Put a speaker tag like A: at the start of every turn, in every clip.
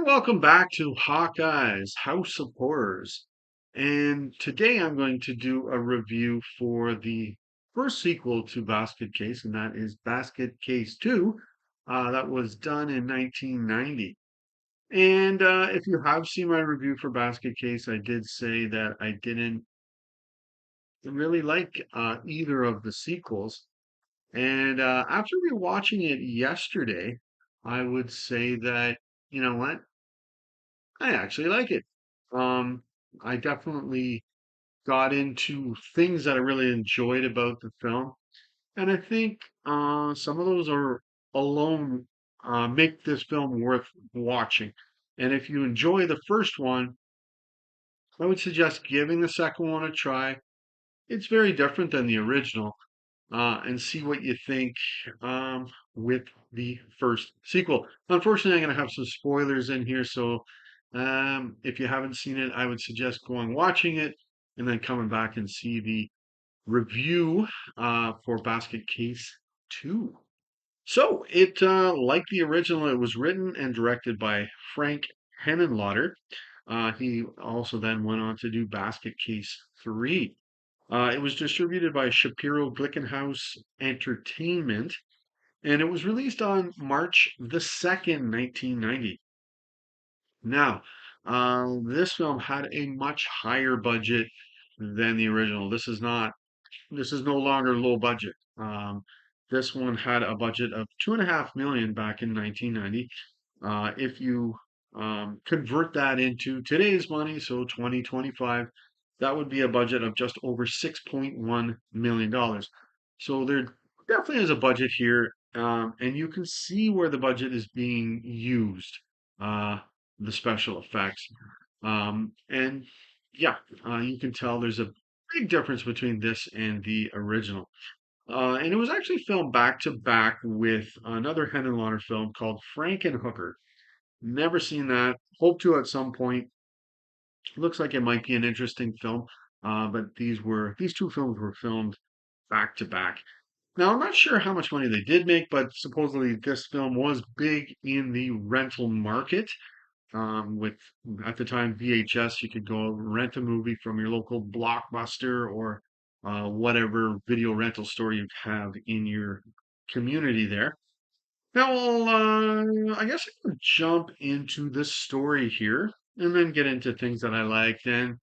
A: welcome back to Hawkeye's House of Horrors. And today I'm going to do a review for the first sequel to Basket Case, and that is Basket Case 2, that was done in 1990. And if you have seen my review for Basket Case, I did say that I didn't really like either of the sequels. And after rewatching it yesterday, I would say that, you know what? I actually like it. Um, I definitely got into things that I really enjoyed about the film, and I think some of those are alone make this film worth watching. And if you enjoy the first one, I would suggest giving the second one a try. It's very different than the original, and see what you think with the first sequel. Unfortunately, I'm going to have some spoilers in here, so if you haven't seen it, I would suggest going watching it and then coming back and see the review for Basket Case 2. So it, like the original, it was written and directed by Frank Henenlotter. He also then went on to do Basket Case 3. It was distributed by Shapiro Glickenhaus Entertainment, and it was released on March the 2nd, 1990. Now, this film had a much higher budget than the original. This is no longer low budget. This one had a budget of 2.5 million back in 1990. If you convert that into today's money, so 2025, that would be a budget of just over $6.1 million. So there definitely is a budget here, and you can see where the budget is being used, uh, the special effects. And yeah, you can tell there's a big difference between this and the original. And it was actually filmed back to back with another Henenlotter film called Frankenhooker. Never seen that. Hope to at some point. Looks like it might be an interesting film. But these two films were filmed back to back. Now I'm not sure how much money they did make, but supposedly this film was big in the rental market. With at the time VHS, you could go rent a movie from your local Blockbuster or whatever video rental store you have in your community there. Now, I guess I could jump into this story here and then get into things that I liked and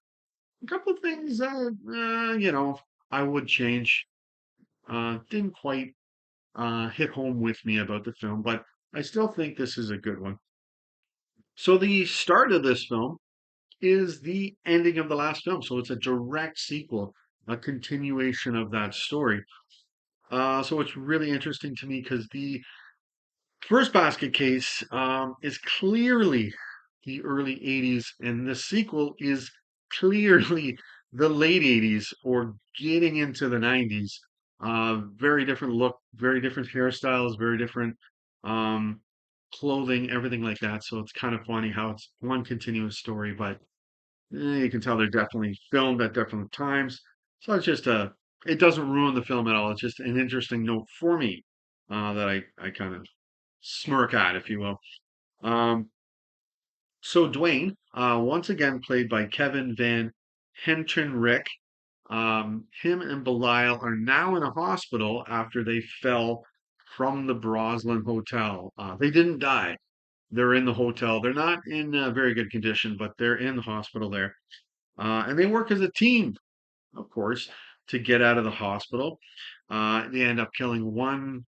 A: a couple of things that, I would change. Didn't quite hit home with me about the film, but I still think this is a good one. So the start of this film is the ending of the last film. So it's a direct sequel, a continuation of that story. So it's really interesting to me because the first basket case is clearly the early 80s, and the sequel is clearly the late 80s or getting into the 90s. Very different look, very different hairstyles, very different um, clothing, everything like that. So it's kind of funny how it's one continuous story, but you can tell they're definitely filmed at different times. So it's just it doesn't ruin the film at all. It's just an interesting note for me that I kind of smirk at, if you will. Um, so Dwayne, once again played by Kevin Van Hentenryck, him and Belial are now in a hospital after they fell from the Broslin Hotel. They didn't die. They're in the hotel. They're not in very good condition, but they're in the hospital there. And they work as a team, of course, to get out of the hospital. They end up killing one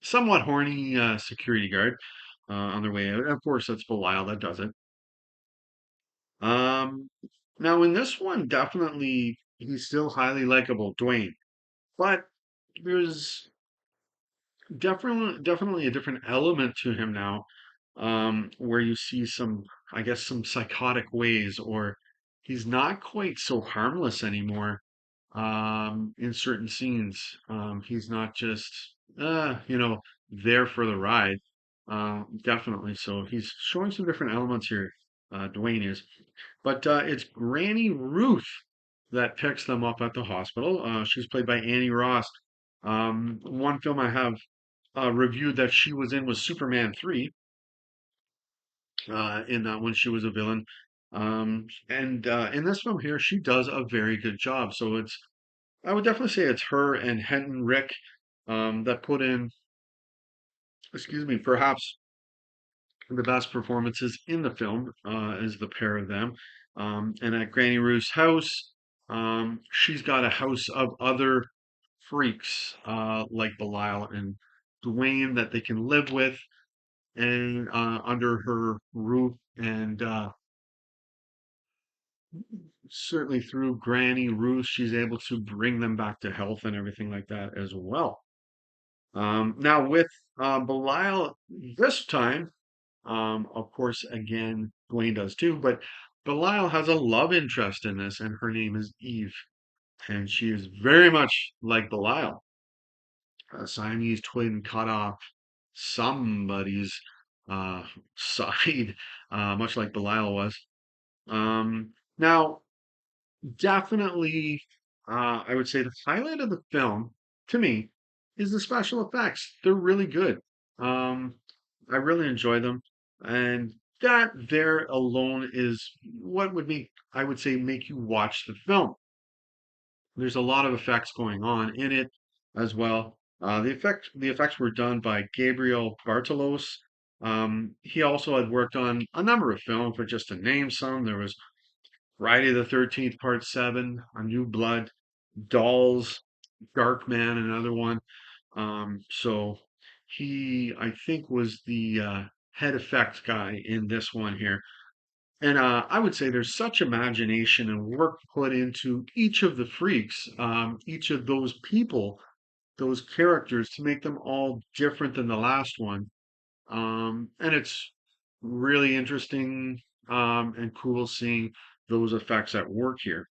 A: somewhat horny security guard on their way out. Of course, that's Belial that does it. Um, Now, in this one, definitely he's still highly likable, Dwayne, but there's definitely a different element to him now, where you see some, I guess, some psychotic ways, or he's not quite so harmless anymore in certain scenes. He's not just, there for the ride. Definitely. So he's showing some different elements here, Dwayne is. But it's Granny Ruth that picks them up at the hospital. She's played by Annie Ross. One film I have reviewed that she was in was Superman 3. in that one, she was a villain. And in this film here, she does a very good job. So I would definitely say it's her and Henton Rick that put in, excuse me, perhaps the best performances in the film is the pair of them. And at Granny Ruth's house, she's got a house of other freaks like Belial and Dwayne that they can live with and under her roof. And certainly through Granny Ruth, she's able to bring them back to health and everything like that as well. Now with Belial this time, of course, again, Dwayne does too, but Belial has a love interest in this, and her name is Eve, and she is very much like Belial, a Siamese twin cut off somebody's uh, side, much like Belial was. Now, definitely, I would say the highlight of the film to me is the special effects. They're really good. Um, I really enjoy them, and that there alone is what would make I would say make you watch the film. There's a lot of effects going on in it as well. The effects were done by Gabriel Bartalos. He also had worked on a number of films, but just to name some, there was Friday the 13th, Part 7, A New Blood, Dolls, Dark Man, another one. So he, I think, was the head effects guy in this one here. And I would say there's such imagination and work put into each of the freaks, each of those people, those characters to make them all different than the last one. And it's really interesting and cool seeing those effects at work here.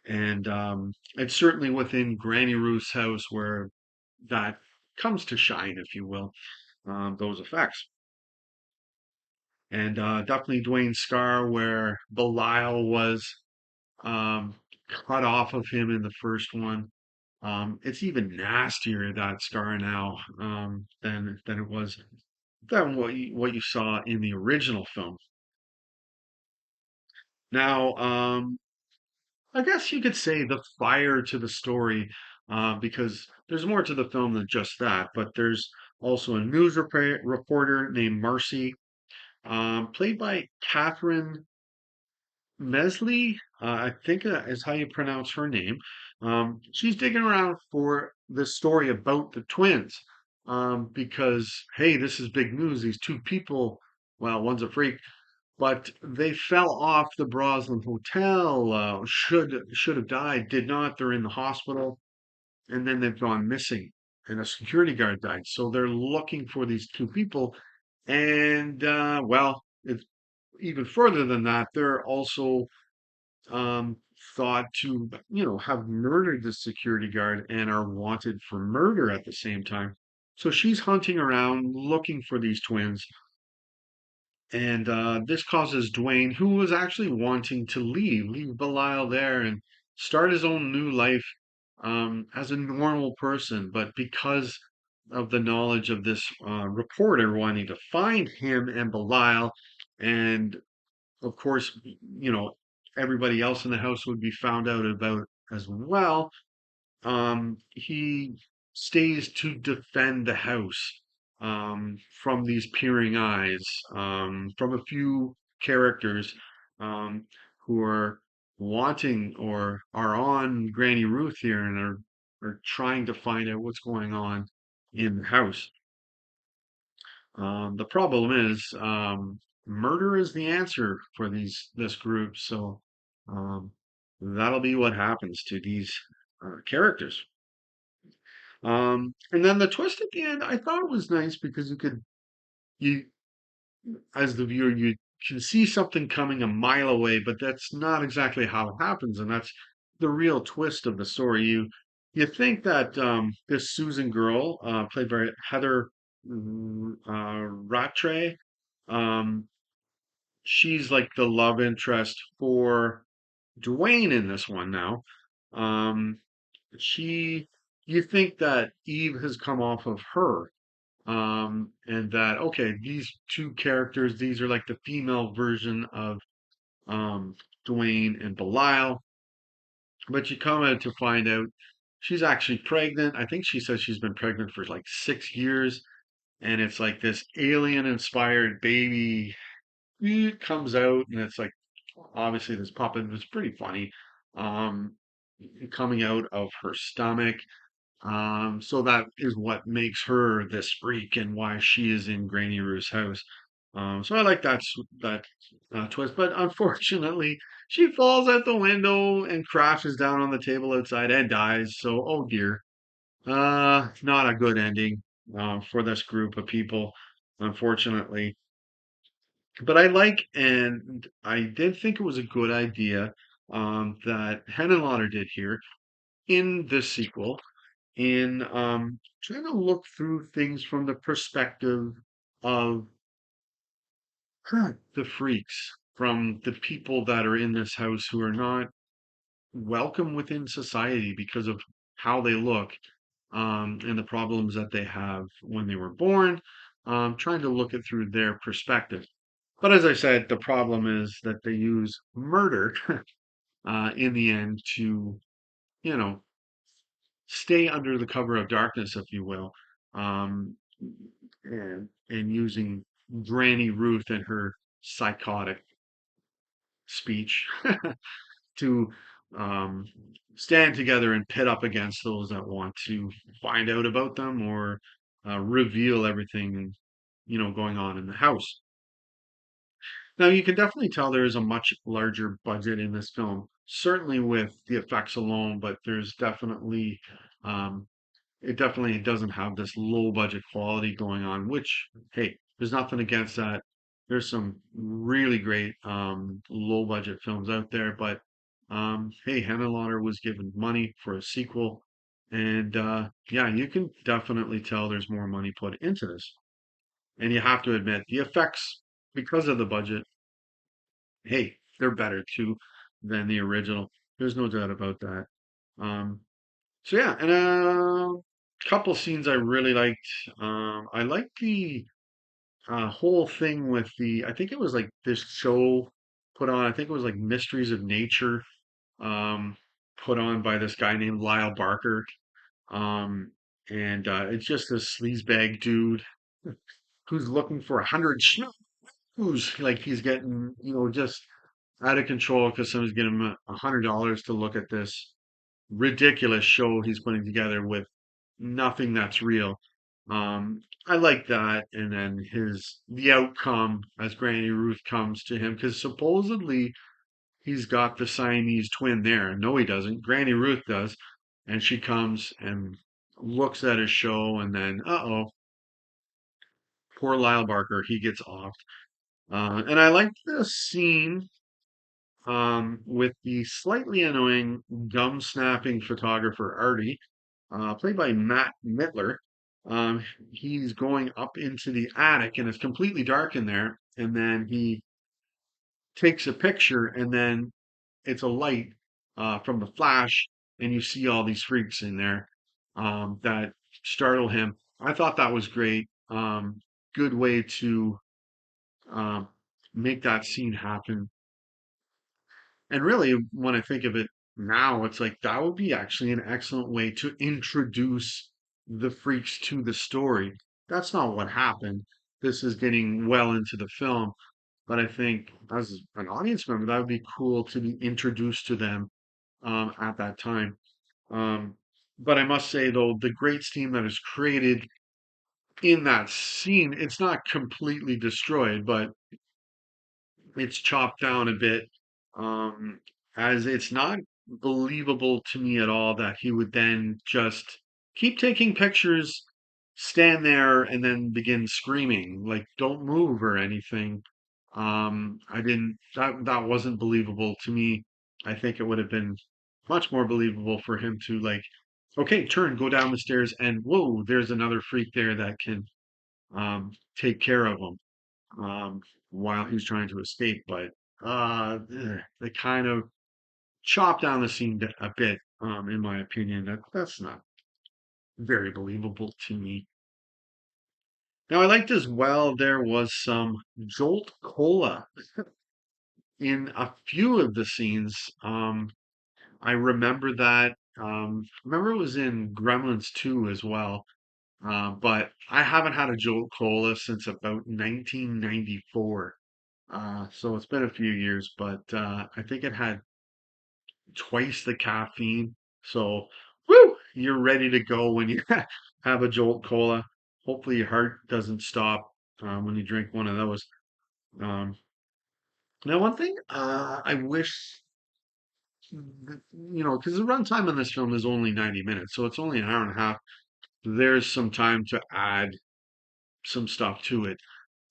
A: And it's certainly within Granny Ruth's house where that comes to shine, if you will, those effects. And definitely Dwayne's scar where Belial was um, cut off of him in the first one. It's even nastier that scar now than it was than what you saw in the original film. Now, I guess you could say the fire to the story, because there's more to the film than just that. But there's also a reporter named Marcy, played by Catherine Mesley, I think is how you pronounce her name. She's digging around for the story about the twins, because hey, this is big news. These two people, well, one's a freak, but they fell off the Broslin Hotel. Should have died, did not. They're in the hospital, and then they've gone missing, and a security guard died. So they're looking for these two people, and well, it's even further than that. They're also um, thought to, have murdered the security guard and are wanted for murder at the same time. So she's hunting around looking for these twins, and this causes Dwayne, who was actually wanting to leave Belial there and start his own new life as a normal person. But because of the knowledge of this reporter wanting to find him and Belial, and of course, you know, everybody else in the house would be found out about as well. He stays to defend the house from these peering eyes, from a few characters um, who are wanting or are on Granny Ruth here and are trying to find out what's going on in the house. The problem is murder is the answer for this group, so um, that'll be what happens to these characters. And then the twist at the end, I thought was nice because you, as the viewer, you can see something coming a mile away, but that's not exactly how it happens, and that's the real twist of the story. You think that this Susan girl, played by Heather Rattray, um, she's like the love interest for Dwayne in this one now. Um, she, you think that Eve has come off of her, and that okay, these two characters, these are like the female version of um, Dwayne and Belial, but you come out to find out she's actually pregnant. I think she says she's been pregnant for like 6 years, and it's like this alien-inspired baby comes out, and it's like obviously this puppet was pretty funny, um, coming out of her stomach. So that is what makes her this freak and why she is in Granny Ruth's house. So I like that twist, but unfortunately, she falls out the window and crashes down on the table outside and dies. So, oh dear, not a good ending for this group of people, unfortunately. But I like, and I did think it was a good idea that Henenlotter did here in this sequel in trying to look through things from the perspective of the freaks, from the people that are in this house who are not welcome within society because of how they look and the problems that they have when they were born, trying to look it through their perspective. But as I said, the problem is that they use murder in the end to, you know, stay under the cover of darkness, if you will, um, and using Granny Ruth and her psychotic speech to um, stand together and pit up against those that want to find out about them or reveal everything going on in the house. Now you can definitely tell there is a much larger budget in this film, certainly with the effects alone, but there's definitely um, it definitely doesn't have this low budget quality going on, which, hey, there's nothing against that. There's some really great low budget films out there, but hey, Henenlotter was given money for a sequel, and yeah, you can definitely tell there's more money put into this. And you have to admit, the effects, because of the budget, hey, they're better too than the original. There's no doubt about that. Um, so yeah, and a couple scenes I really liked. I liked the whole thing with I think it was like this show put on. I think it was like Mysteries of Nature, um, put on by this guy named Lyle Barker. Um, and it's just this sleazebag dude who's looking for 100 schnoos. Like he's getting, just out of control because someone's giving him $100 to look at this ridiculous show he's putting together with nothing that's real. I like that, and then the outcome as Granny Ruth comes to him because supposedly he's got the Siamese twin there. No, he doesn't. Granny Ruth does, and she comes and looks at his show, and then poor Lyle Barker, he gets off. And I like the scene with the slightly annoying gum snapping photographer Artie, played by Matt Mittler. Um, he's going up into the attic and it's completely dark in there. And then he takes a picture, and then it's a light from the flash, and you see all these freaks in there that startle him. I thought that was great. Good way to um, make that scene happen. And really, when I think of it now, it's like that would be actually an excellent way to introduce the freaks to the story. That's not what happened. This is getting well into the film, but I think as an audience member, that would be cool to be introduced to them at that time. Um, but I must say, though, the great steam that is created in that scene, it's not completely destroyed, but it's chopped down a bit, um, as it's not believable to me at all that he would then just keep taking pictures, stand there, and then begin screaming, like, don't move or anything. I didn't, that wasn't believable to me. I think it would have been much more believable for him to, like, okay, turn, go down the stairs, and whoa, there's another freak there that can take care of him while he's trying to escape. But they kind of chop down the scene a bit, in my opinion. That's not very believable to me. Now, I liked as well, there was some Jolt Cola in a few of the scenes. I remember that. Remember it was in Gremlins 2 as well. But I haven't had a Jolt Cola since about 1994. So it's been a few years, but I think it had twice the caffeine. So, woo, you're ready to go when you have a Jolt Cola. Hopefully, your heart doesn't stop when you drink one of those. Um, Now, one thing I wish, because the runtime on this film is only 90 minutes, so it's only an hour and a half. There's some time to add some stuff to it.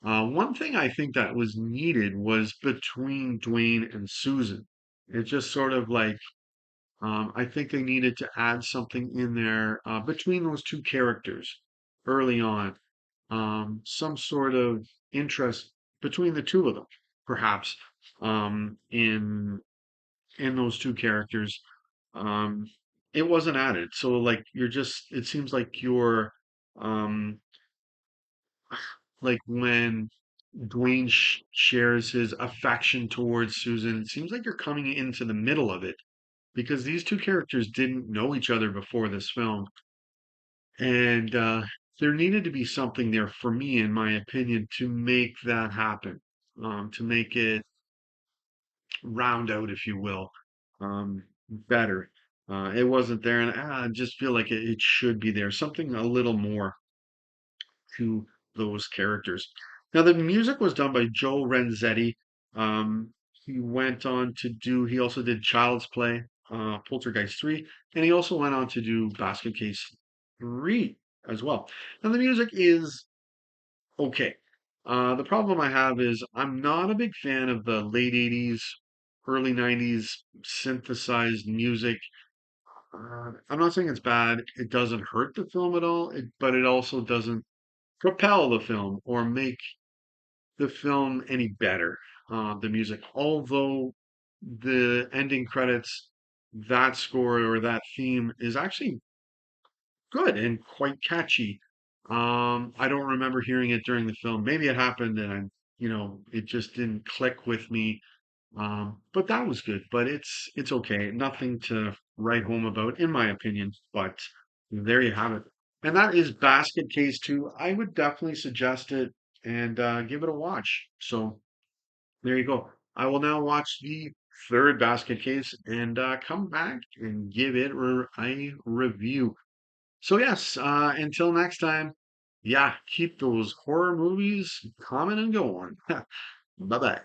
A: One thing I think that was needed was between Dwayne and Susan. It just sort of like, I think they needed to add something in there between those two characters early on. Some sort of interest between the two of them, perhaps, in those two characters. Um, it wasn't added. So like it seems um, like when Dwayne shares his affection towards Susan, it seems like you're coming into the middle of it because these two characters didn't know each other before this film. And there needed to be something there for me, in my opinion, to make that happen, to make it round out, if you will, better. It wasn't there, and I just feel like it should be there. Something a little more to those characters. Now, the music was done by Joe Renzetti. Um, he also did Child's Play, Poltergeist 3, and he also went on to do Basket Case 3 as well. Now, the music is okay. The problem I have is I'm not a big fan of the late 80s, early 90s synthesized music. I'm not saying it's bad. It doesn't hurt the film at all, but it also doesn't propel the film or make the film any better. The music, although the ending credits, that score or that theme is actually good and quite catchy. I don't remember hearing it during the film. Maybe it happened and it just didn't click with me. But that was good. But it's okay. Nothing to write home about, in my opinion. But there you have it. And that is Basket Case 2. I would definitely suggest it and give it a watch. So there you go. I will now watch the third Basket Case and come back and give it a review. So yes, until next time, yeah, keep those horror movies coming and going. Bye bye.